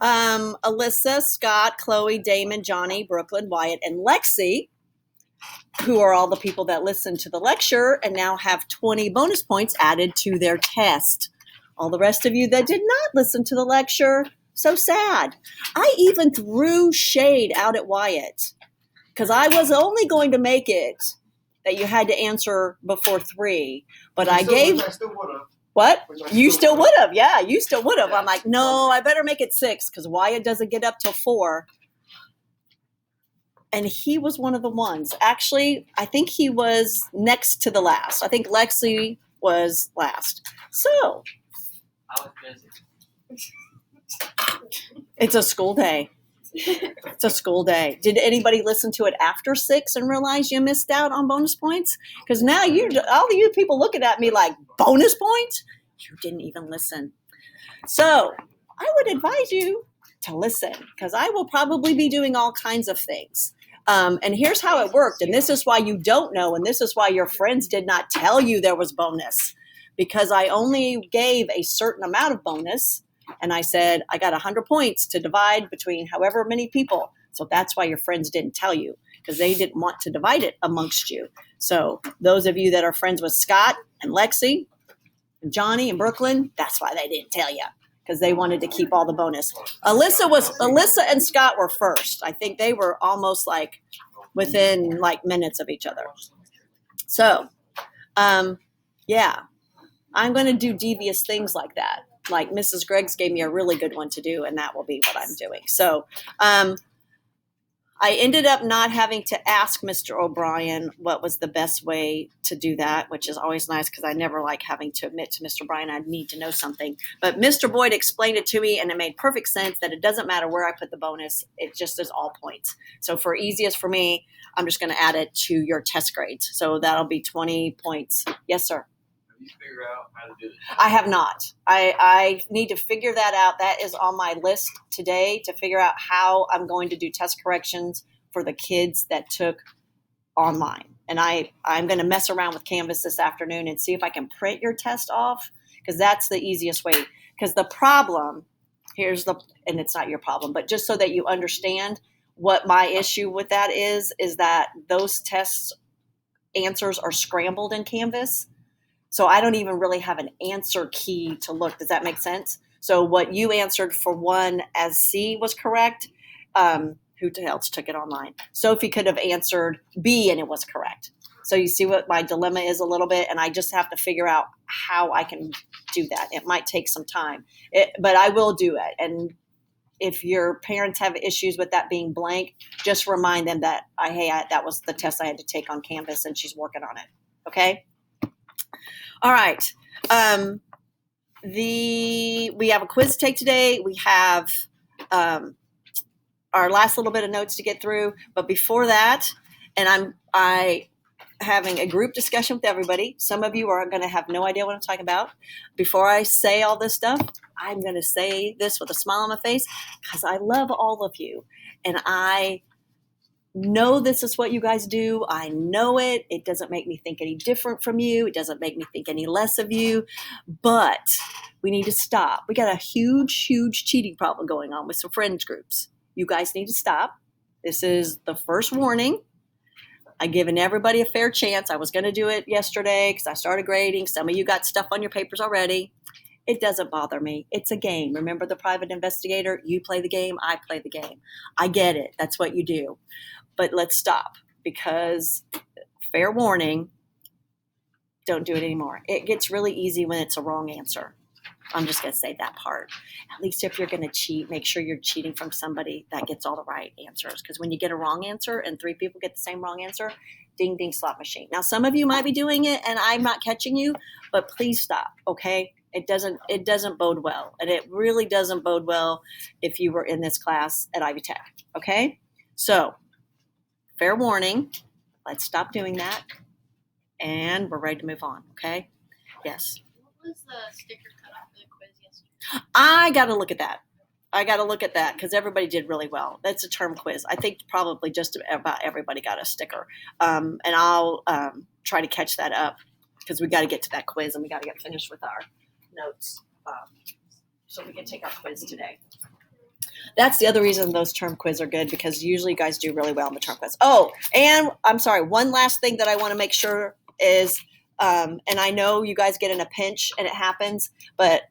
Alyssa, Scott, Chloe, Damon, Johnny, Brooklyn, Wyatt, and Lexi, who are all the people that listened to the lecture and now have 20 bonus points added to their test. All the rest of you that did not listen to the lecture, so sad. I even threw shade out at Wyatt because I was only going to make it that you had to answer before 3, but I still would have. What? You still would have. Yeah, you still would have. Yeah. I'm like, no, I better make it 6 because Wyatt doesn't get up till 4. And he was one of the ones. Actually, I think he was next to the last. I think Lexi was last. So I was busy. It's a school day. It's a school day. Did anybody listen to it after 6 and realize you missed out on bonus points? Because now all of you people looking at me like, bonus points? You didn't even listen. So I would advise you to listen because I will probably be doing all kinds of things. And here's how it worked. And this is why you don't know. And this is why your friends did not tell you there was bonus. Because I only gave a certain amount of bonus. And I said, I got 100 points to divide between however many people. So that's why your friends didn't tell you, because they didn't want to divide it amongst you. So those of you that are friends with Scott and Lexi and Johnny and Brooklyn, that's why they didn't tell you, because they wanted to keep all the bonus. Alyssa and Scott were first. I think they were almost like within like minutes of each other. So, yeah, I'm going to do devious things like that. Like Mrs. Greggs gave me a really good one to do, and that will be what I'm doing. So I ended up not having to ask Mr. O'Brien what was the best way to do that, which is always nice because I never like having to admit to Mr. O'Brien I need to know something. But Mr. Boyd explained it to me, and it made perfect sense that it doesn't matter where I put the bonus. It just is all points. So for easiest for me, I'm just going to add it to your test grades. So that'll be 20 points. Yes, sir. You figure out how to do it? I have not. I need to figure that out. That is on my list today to figure out how I'm going to do test corrections for the kids that took online. And I'm going to mess around with Canvas this afternoon and see if I can print your test off, because that's the easiest way. Because the problem, and it's not your problem, but just so that you understand what my issue with that is that those tests answers are scrambled in Canvas. So I don't even really have an answer key to look. Does that make sense? So what you answered for 1 as C was correct. Who else took it online? Sophie could have answered B and it was correct. So you see what my dilemma is a little bit, and I just have to figure out how I can do that. It might take some time, but I will do it. And if your parents have issues with that being blank, just remind them that that was the test I had to take on Canvas and she's working on it. Okay? All right. We have a quiz to take today. We have our last little bit of notes to get through. But before that, and I having a group discussion with everybody. Some of you are going to have no idea what I'm talking about. Before I say all this stuff, I'm going to say this with a smile on my face because I love all of you. And I know this is what you guys do. I know it. It doesn't make me think any different from you. It doesn't make me think any less of you. But we need to stop. We got a huge, huge cheating problem going on with some friends groups. You guys need to stop. This is the first warning. I've given everybody a fair chance. I was going to do it yesterday because I started grading. Some of you got stuff on your papers already. It doesn't bother me. It's a game. Remember the private investigator? You play the game. I play the game. I get it. That's what you do. But let's stop, because fair warning, don't do it anymore. It gets really easy when it's a wrong answer. I'm just going to say that part. At least if you're going to cheat, make sure you're cheating from somebody that gets all the right answers. Because when you get a wrong answer and 3 people get the same wrong answer, ding, ding, slot machine. Now, some of you might be doing it and I'm not catching you, but please stop, okay? It doesn't bode well. And it really doesn't bode well if you were in this class at Ivy Tech, okay? So, fair warning, let's stop doing that. And we're ready to move on, okay? Yes. What was the sticker cut off the quiz yesterday? I got to look at that because everybody did really well. That's a term quiz. I think probably just about everybody got a sticker. And I'll try to catch that up because we got to get to that quiz and we got to get finished with our notes so we can take our quiz today. That's the other reason those term quiz are good, because usually you guys do really well in the term quiz. Oh, and I'm sorry, one last thing that I want to make sure is, and I know you guys get in a pinch and it happens, but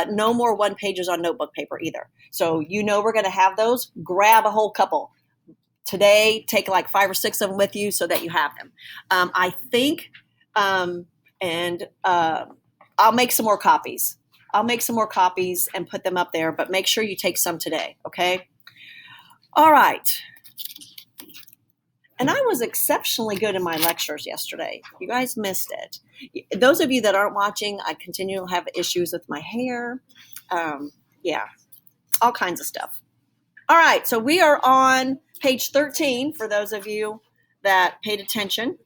no more one pages on notebook paper either. So we're going to have those. Grab a whole couple. Today, take like 5 or 6 of them with you so that you have them. I think, I'll make some more copies. I'll make some more copies and put them up there, but make sure you take some today, okay? All right. And I was exceptionally good in my lectures yesterday. You guys missed it. Those of you that aren't watching, I continue to have issues with my hair. Yeah, all kinds of stuff. All right, so we are on page 13 for those of you that paid attention.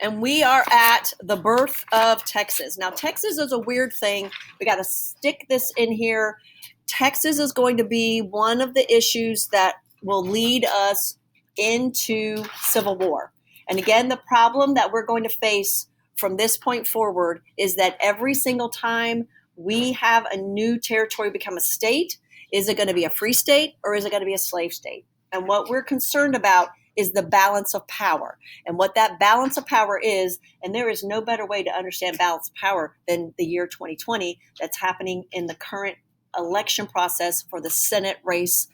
And we are at the birth of Texas. Now, Texas is a weird thing. We got to stick this in here. Texas is going to be one of the issues that will lead us into civil war. And again, the problem that we're going to face from this point forward is that every single time we have a new territory become a state, is it going to be a free state or is it going to be a slave state? And what we're concerned about is the balance of power. And what that balance of power is, and there is no better way to understand balance of power than the year 2020 that's happening in the current election process for the Senate race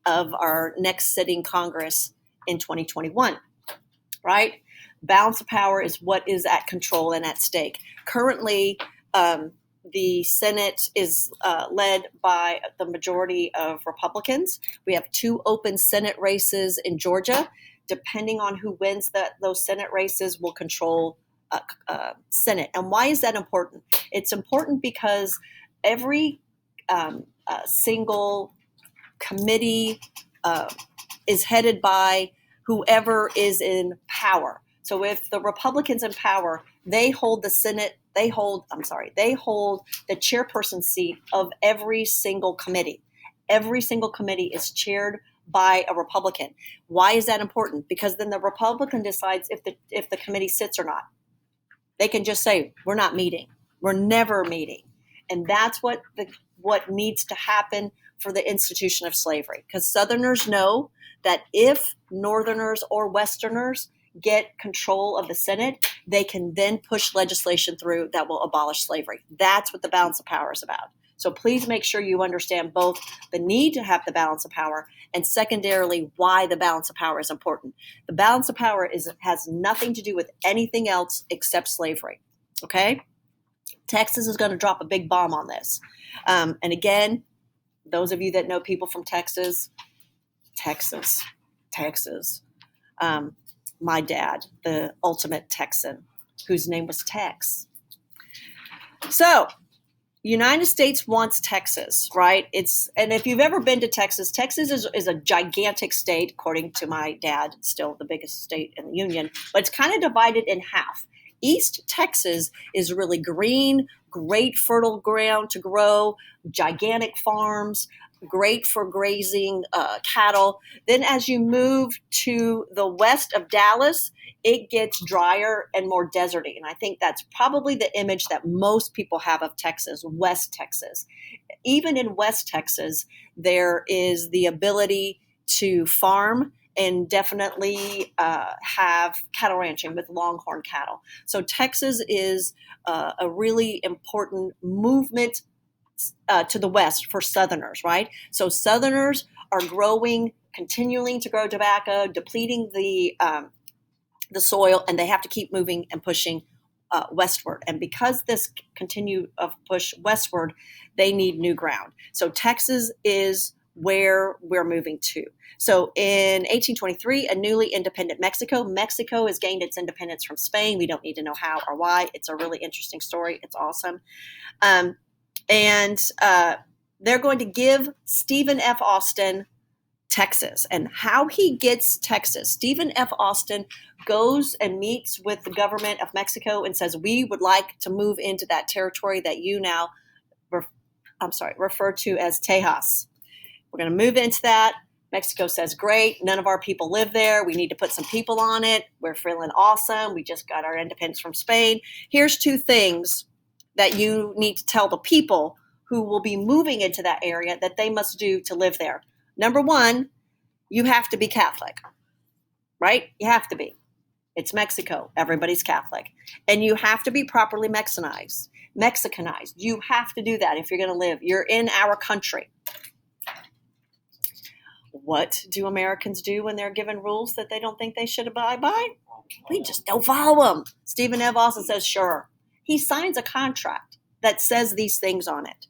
of our next sitting Congress in 2021, right? Balance of power is what is at control and at stake. Currently, the Senate is led by the majority of Republicans. We have 2 open Senate races in Georgia. Depending on who wins those Senate races will control Senate. And why is that important? It's important because every single committee is headed by whoever is in power. So if the Republicans in power, they hold the Senate, they hold the chairperson seat of every single committee. Every single committee is chaired by a Republican. Why is that important? Because then the Republican decides if the committee sits or not. They can just say, we're not meeting. We're never meeting. And that's what needs to happen for the institution of slavery. Because Southerners know that if Northerners or Westerners get control of the Senate, they can then push legislation through that will abolish slavery. That's what the balance of power is about. So please make sure you understand both the need to have the balance of power and secondarily why the balance of power is important. The balance of power has nothing to do with anything else except slavery, okay? Texas is going to drop a big bomb on this. And again, those of you that know people from Texas. My dad, the ultimate Texan, whose name was Tex. So, United States wants Texas, right? And if you've ever been to Texas, Texas is a gigantic state, according to my dad, still the biggest state in the union, but it's kind of divided in half. East Texas is really green, great fertile ground to grow, gigantic farms, great for grazing cattle. Then as you move to the west of Dallas, it gets drier and more deserty. And I think that's probably the image that most people have of Texas, West Texas. Even in West Texas, there is the ability to farm and definitely have cattle ranching with longhorn cattle. So Texas is a really important movement to the west for Southerners, right? So Southerners are continuing to grow tobacco, depleting the soil, and they have to keep moving and pushing westward. And because this continue of push westward, they need new ground. So Texas is where we're moving to. So in 1823, a newly independent Mexico has gained its independence from Spain. We don't need to know how or why. It's a really interesting story. It's awesome. And they're going to give Stephen F. Austin Texas. And how he gets Texas, Stephen F. Austin goes and meets with the government of Mexico and says, we would like to move into that territory that you now refer to as Tejas. We're going to move into that. Mexico says, great, none of our people live there. We need to put some people on it. We're feeling awesome. We just got our independence from Spain. Here's 2 things that you need to tell the people who will be moving into that area that they must do to live there. Number one, you have to be Catholic, right? You have to be. It's Mexico. Everybody's Catholic. And you have to be properly Mexicanized. You have to do that if you're going to live. You're in our country. What do Americans do when they're given rules that they don't think they should abide by? We just don't follow them. Stephen F. Austin says, sure. He signs a contract that says these things on it,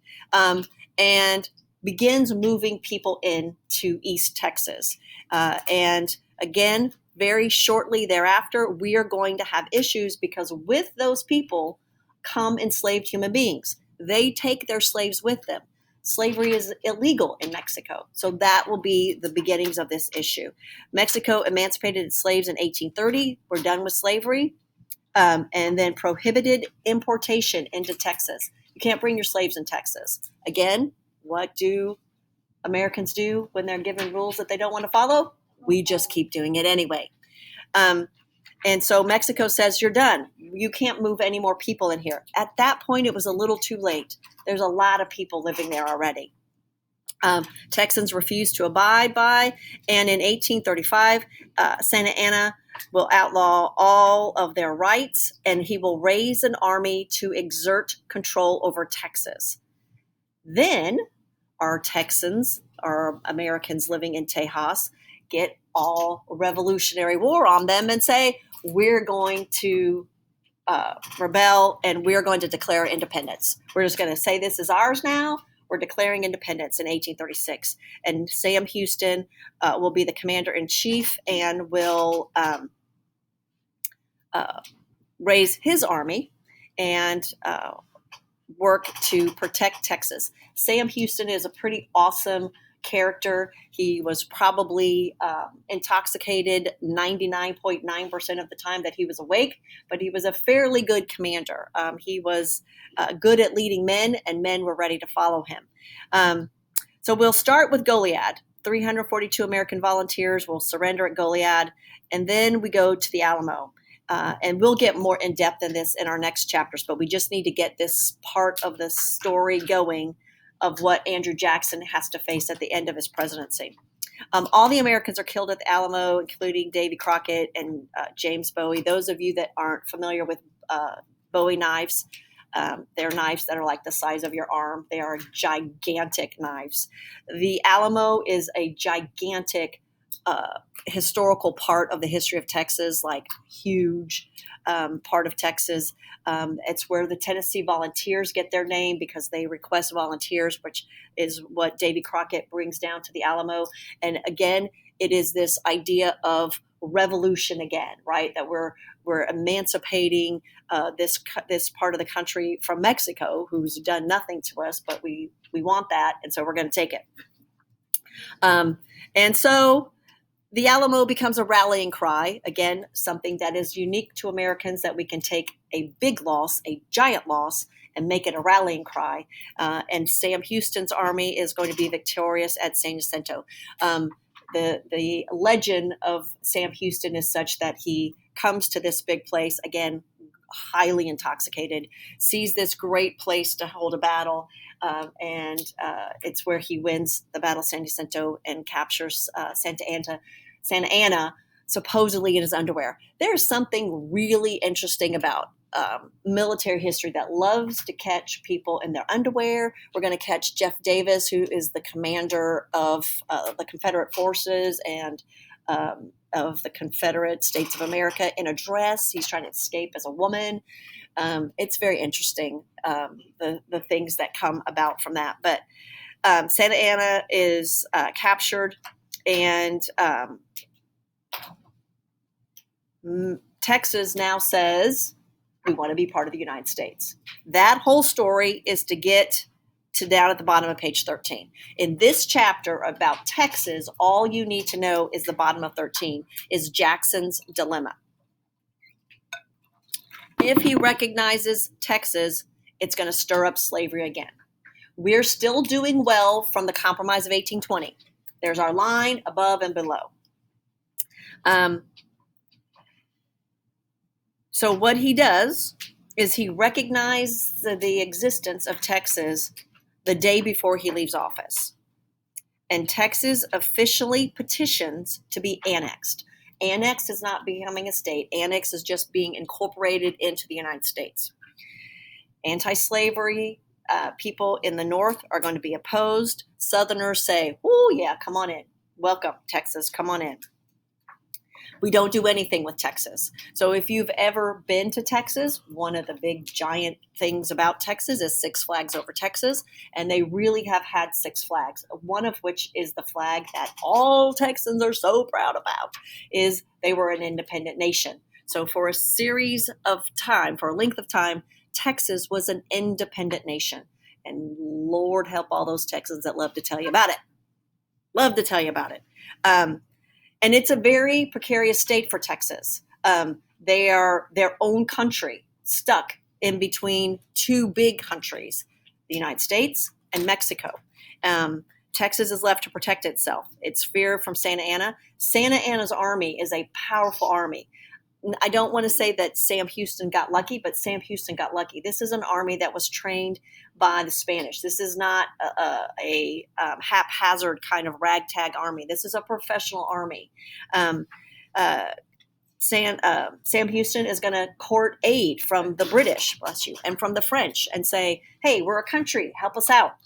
and begins moving people into East Texas. And again, very shortly thereafter, we are going to have issues because with those people come enslaved human beings. They take their slaves with them. Slavery is illegal in Mexico. So that will be the beginnings of this issue. Mexico emancipated its slaves in 1830. We're done with slavery. And then prohibited importation into Texas. You can't bring your slaves in Texas. Again, what do Americans do when they're given rules that they don't want to follow? We just keep doing it anyway. And so Mexico says, you're done. You can't move any more people in here. At that point, it was a little too late. There's a lot of people living there already. Texans refused to abide by, and in 1835, Santa Anna will outlaw all of their rights, and he will raise an army to exert control over Texas. Then our Texans, our Americans living in Tejas, get all Revolutionary War on them and say, we're going to rebel and we're going to declare independence. We're just going to say this is ours now. We're declaring independence in 1836. And Sam Houston will be the commander-in-chief and will raise his army and work to protect Texas. Sam Houston is a pretty awesome character. He was probably intoxicated 99.9% of the time that he was awake, but he was a fairly good commander. He was good at leading men, and men were ready to follow him. So we'll start with Goliad. 342 American volunteers will surrender at Goliad, and then we go to the Alamo. And we'll get more in depth in this in our next chapters, but we just need to get this part of the story going of what Andrew Jackson has to face at the end of his presidency. All the Americans are killed at the Alamo, including Davy Crockett and James Bowie. Those of you that aren't familiar with Bowie knives, they're knives that are like the size of your arm. They are gigantic knives. The Alamo is a gigantic historical part of the history of Texas, like huge part of Texas. It's where the Tennessee Volunteers get their name because they request volunteers, which is what Davy Crockett brings down to the Alamo. And again, it is this idea of revolution again, right? That we're emancipating this part of the country from Mexico, who's done nothing to us, but we want that, and so we're going to take it. And so the Alamo becomes a rallying cry, again, something that is unique to Americans, that we can take a big loss, a giant loss, and make it a rallying cry. And Sam Houston's army is going to be victorious at San Jacinto. The legend of Sam Houston is such that he comes to this big place, again, highly intoxicated, sees this great place to hold a battle, and it's where he wins the Battle of San Jacinto and captures Santa Anna, supposedly in his underwear. There's something really interesting about military history that loves to catch people in their underwear. We're going to catch Jeff Davis, who is the commander of the Confederate forces and of the Confederate States of America, in a dress. He's trying to escape as a woman. It's very interesting, the things that come about from that. But Santa Anna is captured, and Texas now says, we want to be part of the United States. That whole story is to get to down at the bottom of page 13. In this chapter about Texas, all you need to know is the bottom of 13 is Jackson's dilemma. If he recognizes Texas, it's going to stir up slavery again. We're still doing well from the Compromise of 1820. There's our line above and below. So what he does is he recognizes the existence of Texas the day before he leaves office. And Texas officially petitions to be annexed. Annexed is not becoming a state. Annexed is just being incorporated into the United States. Anti-slavery people in the North are going to be opposed. Southerners say, oh, yeah, come on in. Welcome, Texas. Come on in. We don't do anything with Texas. So if you've ever been to Texas, one of the big giant things about Texas is Six Flags Over Texas. And they really have had Six Flags, one of which is the flag that all Texans are so proud about, is they were an independent nation. So for a length of time, Texas was an independent nation. And Lord help all those Texans that love to tell you about it. Love to tell you about it. And it's a very precarious state for Texas. They are their own country, stuck in between two big countries, the United States and Mexico. Texas is left to protect itself. It's feared from Santa Anna. Santa Anna's army is a powerful army. I don't want to say that Sam Houston got lucky, but Sam Houston got lucky. This is an army that was trained by the Spanish. This is not a haphazard kind of ragtag army. This is a professional army. Sam Houston is going to court aid from the British, bless you, and from the French and say, hey, we're a country, help us out.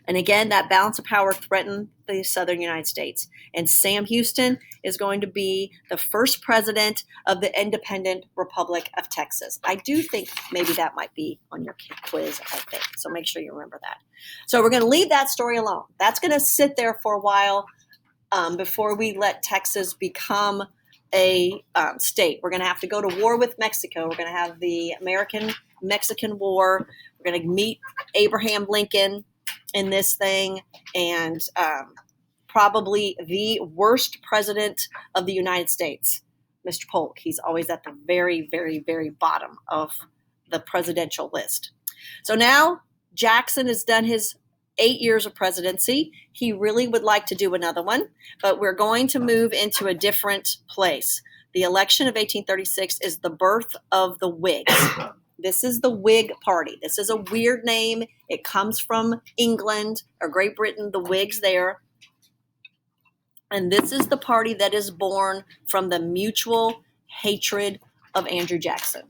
And again, that balance of power threatened the southern United States. And Sam Houston is going to be the first president of the independent Republic of Texas. I do think maybe that might be on your quiz, I think. So make sure you remember that. So we're going to leave that story alone. That's going to sit there for a while before we let Texas become a state. We're going to have to go to war with Mexico. We're going to have the American-Mexican War. We're going to meet Abraham Lincoln in this thing, and probably the worst president of the United States, Mr. Polk. He's always at the very, very, very bottom of the presidential list. So now Jackson has done his 8 years of presidency. He really would like to do another one, but we're going to move into a different place. The election of 1836 is the birth of the Whigs. This is the Whig Party. This is a weird name. It comes from England or Great Britain, the Whigs there. And this is the party that is born from the mutual hatred of Andrew Jackson.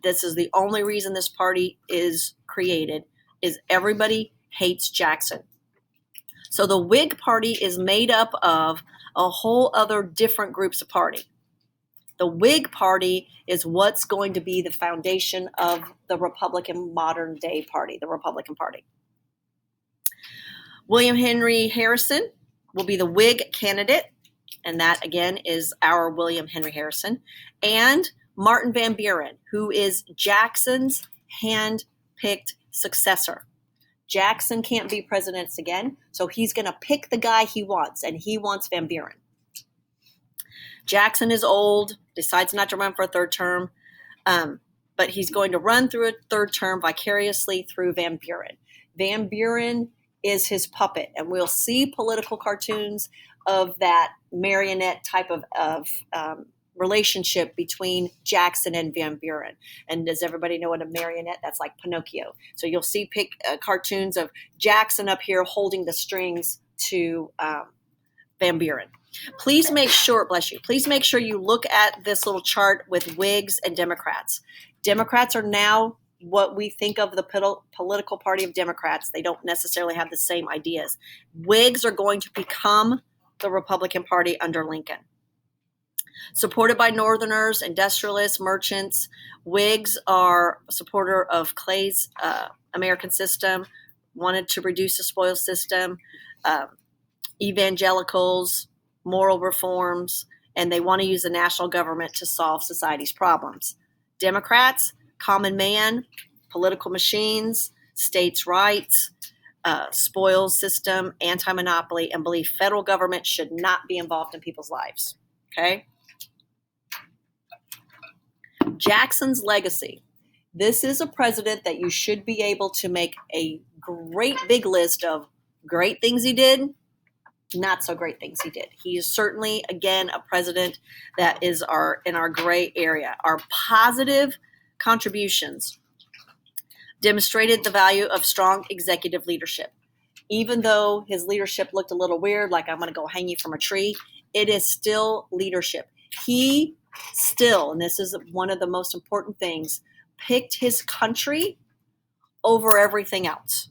This is the only reason this party is created, is everybody hates Jackson. So the Whig Party is made up of a whole other different groups of party. The Whig Party is what's going to be the foundation of the Republican modern day party, the Republican Party. William Henry Harrison will be the Whig candidate, and that again is our William Henry Harrison, and Martin Van Buren, who is Jackson's hand-picked successor. Jackson can't be president again, so he's going to pick the guy he wants, and he wants Van Buren. Jackson is old, decides not to run for a third term, but he's going to run through a third term vicariously through Van Buren. Van Buren is his puppet, and we'll see political cartoons of that marionette type of relationship between Jackson and Van Buren. And does everybody know what a marionette? That's like Pinocchio. So you'll see cartoons of Jackson up here holding the strings to Van Buren. Please make sure, bless you, please make sure you look at this little chart with Whigs and Democrats. Democrats are now what we think of the political party of Democrats. They don't necessarily have the same ideas. Whigs are going to become the Republican Party under Lincoln. Supported by Northerners, industrialists, merchants, Whigs are a supporter of Clay's American system, wanted to reduce the spoils system, evangelicals, moral reforms, and they want to use the national government to solve society's problems. Democrats, common man, political machines, states' rights, spoils system, anti-monopoly, and believe federal government should not be involved in people's lives. Okay? Jackson's legacy. This is a president that you should be able to make a great big list of great things he did, not so great things he did. He is certainly, again, a president that is in our gray area. Our positive contributions. demonstrated the value of strong executive leadership. Even though his leadership looked a little weird, like I'm going to go hang you from a tree, it is still leadership. He still, and this is one of the most important things, picked his country over everything else.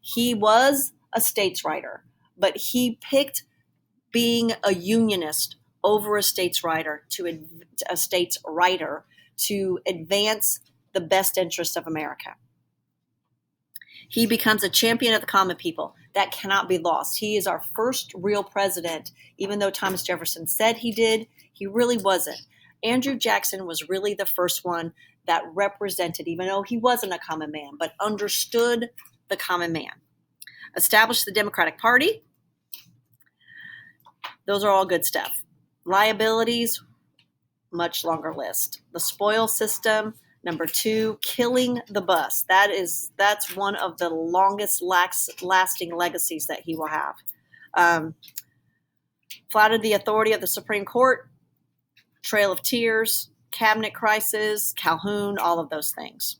He was a states writer, but he picked being a unionist over a states writer to advance the best interests of America. He becomes a champion of the common people. That cannot be lost. He is our first real president, even though Thomas Jefferson said he did, he really wasn't. Andrew Jackson was really the first one that represented, even though he wasn't a common man, but understood the common man. Established the Democratic Party. Those are all good stuff. Liabilities, much longer list. The spoil system. Number 2, killing the bus. That's one of the longest lasting legacies that he will have. Flouted the authority of the Supreme Court, Trail of Tears, cabinet crisis, Calhoun, all of those things.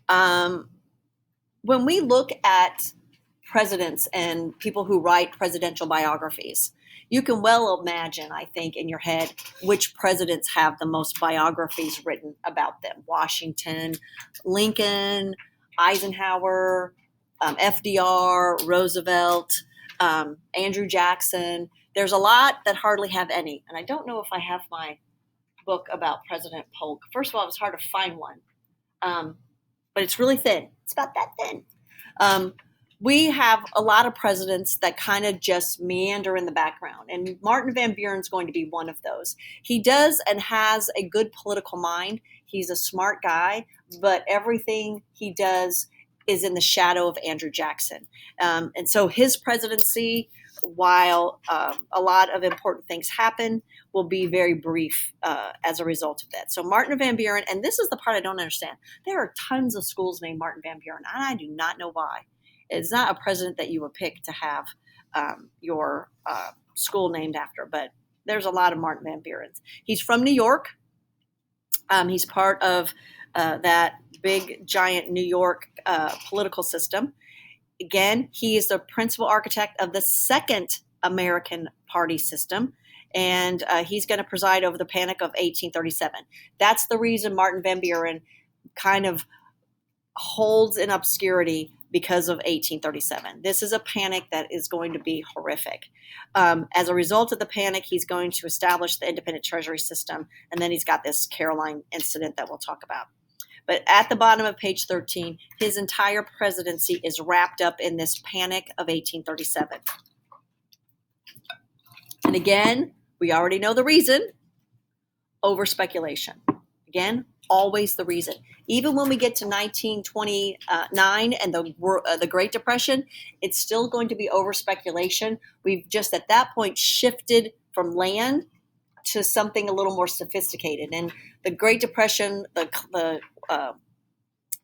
When we look at presidents and people who write presidential biographies, you can well imagine, I think, in your head, which presidents have the most biographies written about them. Washington, Lincoln, Eisenhower, FDR, Roosevelt, Andrew Jackson. There's a lot that hardly have any. And I don't know if I have my book about President Polk. First of all, it was hard to find one. But it's really thin. It's about that thin. We have a lot of presidents that kind of just meander in the background, and Martin Van Buren is going to be one of those. He does and has a good political mind. He's a smart guy, but everything he does is in the shadow of Andrew Jackson. And so his presidency, while a lot of important things happen, will be very brief as a result of that. So Martin Van Buren, and this is the part I don't understand. There are tons of schools named Martin Van Buren, and I do not know why. It's not a president that you would pick to have your school named after, but there's a lot of Martin Van Burens. He's from New York. He's part of that big, giant New York political system. Again, he is the principal architect of the second American party system, and he's going to preside over the Panic of 1837. That's the reason Martin Van Buren kind of holds in obscurity because of 1837. This is a panic that is going to be horrific. As a result of the panic, he's going to establish the independent treasury system, and then he's got this Caroline incident that we'll talk about. But at the bottom of page 13, his entire presidency is wrapped up in this panic of 1837. And again, we already know the reason: over speculation. Again, always the reason. Even when we get to 1929 and the Great Depression, it's still going to be over speculation. We've just at that point shifted from land to something a little more sophisticated. And the Great Depression, the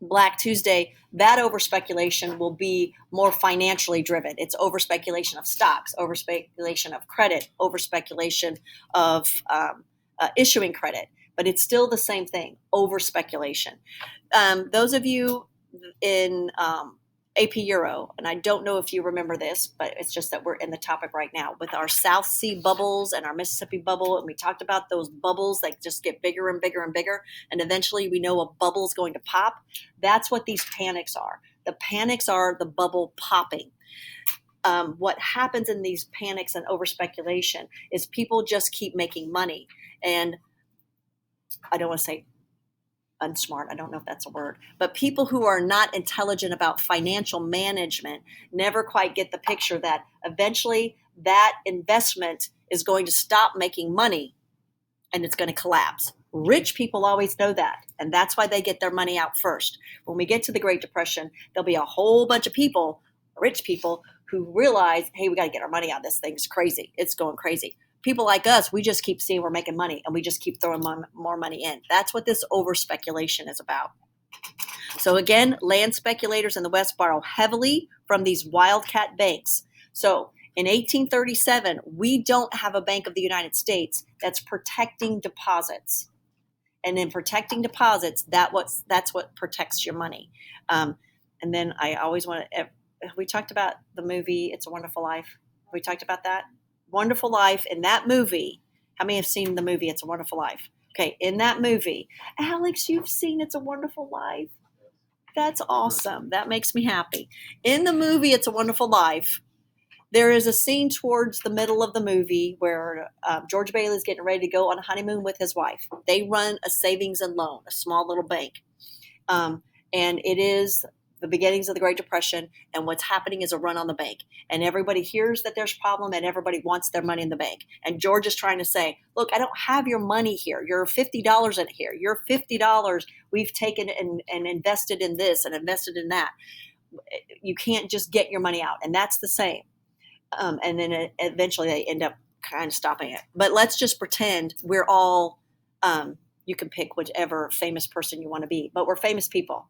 Black Tuesday, that over speculation will be more financially driven. It's over speculation of stocks, over speculation of credit, over speculation of issuing credit. But it's still the same thing, over speculation. Those of you in AP Euro, and I don't know if you remember this, but it's just that we're in the topic right now with our South Sea bubbles and our Mississippi bubble, and we talked about those bubbles that just get bigger and bigger and bigger, and eventually we know a bubble's going to pop. That's what these panics are. The panics are the bubble popping. What happens in these panics and over speculation is people just keep making money, and I don't want to say unsmart. I don't know if that's a word, but people who are not intelligent about financial management never quite get the picture that eventually that investment is going to stop making money and it's going to collapse. Rich people always know that, and that's why they get their money out first. When we get to the Great Depression, there'll be a whole bunch of people, rich people, who realize, hey, we got to get our money out. This thing's crazy. It's going crazy. People like us, we just keep seeing we're making money, and we just keep throwing more money in. That's what this over speculation is about. So again, land speculators in the West borrow heavily from these wildcat banks. So in 1837, we don't have a Bank of the United States that's protecting deposits. And in protecting deposits, that's what protects your money. And then I always want to. We talked about the movie "It's a Wonderful Life." We talked about that Wonderful Life. In that movie, how many have seen the movie "It's a Wonderful Life"? Okay, in that movie, Alex, you've seen "It's a Wonderful Life." That's awesome. That makes me happy. In the movie "It's a Wonderful Life," there is a scene towards the middle of the movie where George Bailey is getting ready to go on a honeymoon with his wife. They run a savings and loan, a small little bank. And it is the beginnings of the Great Depression, and what's happening is a run on the bank. And everybody hears that there's a problem, and everybody wants their money in the bank. And George is trying to say, look, I don't have your money here. You're $50 in here. Your $50 we've taken and invested in this and invested in that. You can't just get your money out. And that's the same. And then eventually they end up kind of stopping it. But let's just pretend we're all, you can pick whichever famous person you want to be, but we're famous people.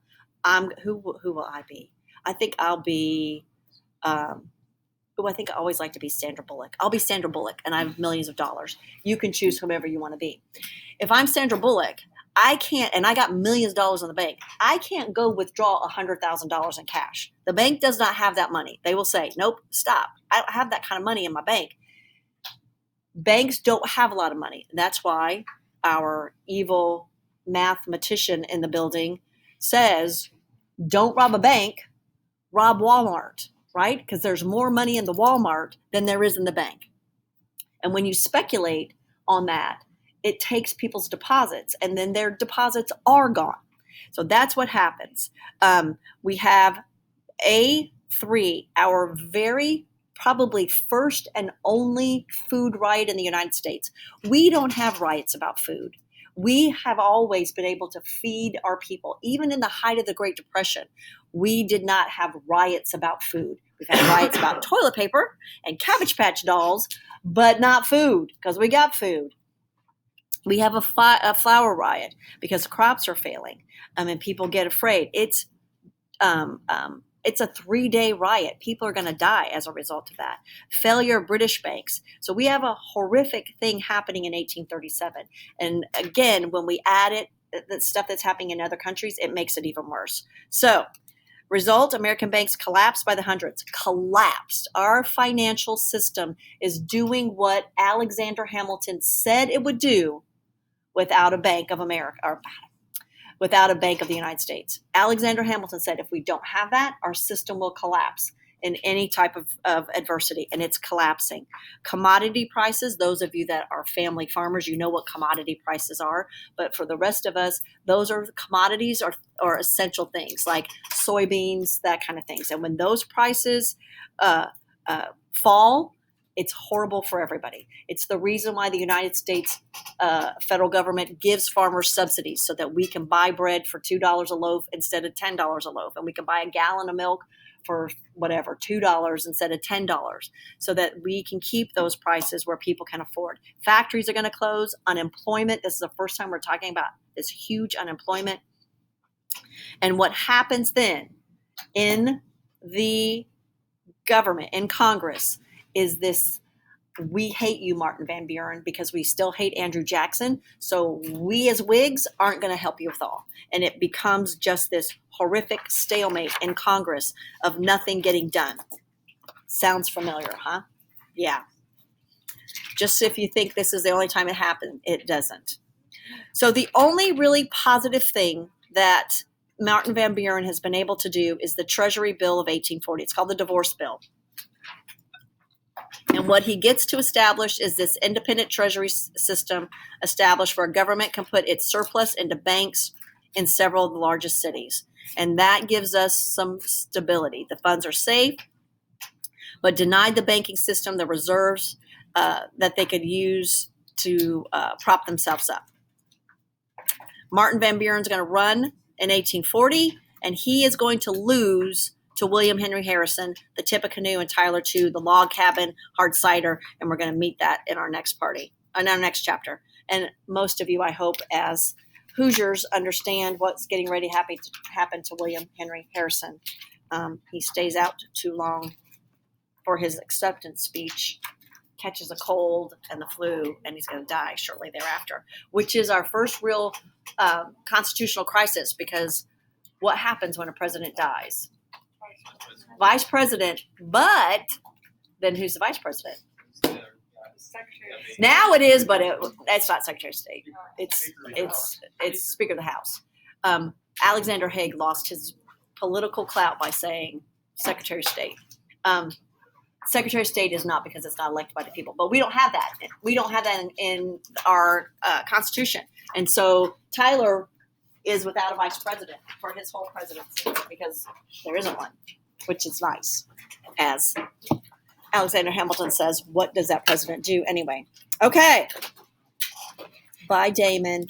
Who will I be? I think I'll be, I think I always like to be Sandra Bullock. I'll be Sandra Bullock, and I have millions of dollars. You can choose whomever you want to be. If I'm Sandra Bullock, I can't, and I got millions of dollars in the bank, I can't go withdraw $100,000 in cash. The bank does not have that money. They will say, nope, stop. I don't have that kind of money in my bank. Banks don't have a lot of money. That's why our evil mathematician in the building says, don't rob a bank, rob Walmart, right? Because there's more money in the Walmart than there is in the bank. And when you speculate on that, it takes people's deposits, and then their deposits are gone. So that's what happens. We have A3, our very probably first and only food riot in the United States. We don't have riots about food. We have always been able to feed our people. Even in the height of the Great Depression, we did not have riots about food. We've had riots about toilet paper and Cabbage Patch dolls, but not food, because we got food. We have a flour riot because crops are failing, and people get afraid. It's a 3-day riot. People are going to die as a result of that. Failure of British banks. So we have a horrific thing happening in 1837. And again, when we add it, the stuff that's happening in other countries, it makes it even worse. So result, American banks collapsed by the hundreds. Collapsed. Our financial system is doing what Alexander Hamilton said it would do without a Bank of America, or without a Bank of the United States. Alexander Hamilton said, if we don't have that, our system will collapse in any type of adversity, and it's collapsing. Commodity prices, those of you that are family farmers, you know what commodity prices are, but for the rest of us, those are commodities or essential things like soybeans, that kind of things. And when those prices fall, it's horrible for everybody. It's the reason why the United States federal government gives farmers subsidies so that we can buy bread for $2 a loaf instead of $10 a loaf. And we can buy a gallon of milk for whatever, $2 instead of $10, so that we can keep those prices where people can afford. Factories are going to close. Unemployment. This is the first time we're talking about this huge unemployment. And what happens then in the government, in Congress, is this: we hate you, Martin Van Buren, because we still hate Andrew Jackson. So we as Whigs aren't going to help you with all. And it becomes just this horrific stalemate in Congress of nothing getting done. Sounds familiar, huh? Yeah. Just if you think this is the only time it happened, it doesn't. So the only really positive thing that Martin Van Buren has been able to do is the Treasury Bill of 1840. It's called the Divorce Bill. And what he gets to establish is this independent treasury system established where government can put its surplus into banks in several of the largest cities. And that gives us some stability. The funds are safe, but denied the banking system the reserves that they could use to prop themselves up. Martin Van Buren's going to run in 1840, and he is going to lose to William Henry Harrison, the Tippecanoe and Tyler 2, the log cabin, hard cider, and we're going to meet that in our next chapter. And most of you, I hope, as Hoosiers, understand what's getting ready to happen to William Henry Harrison. He stays out too long for his acceptance speech catches a cold and the flu, and he's going to die shortly thereafter, which is our first real constitutional crisis, because what happens when a president dies? Vice president, but then who's the vice president? Now it is, but it's not Secretary of State. It's Speaker of the House. Alexander Haig lost his political clout by saying Secretary of State. Secretary of State is not, because it's not elected by the people. But we don't have that. We don't have that in our Constitution. And so Tyler is without a vice president for his whole presidency, because there isn't one, which is nice. As Alexander Hamilton says, what does that president do anyway? Okay. Bye, Damon.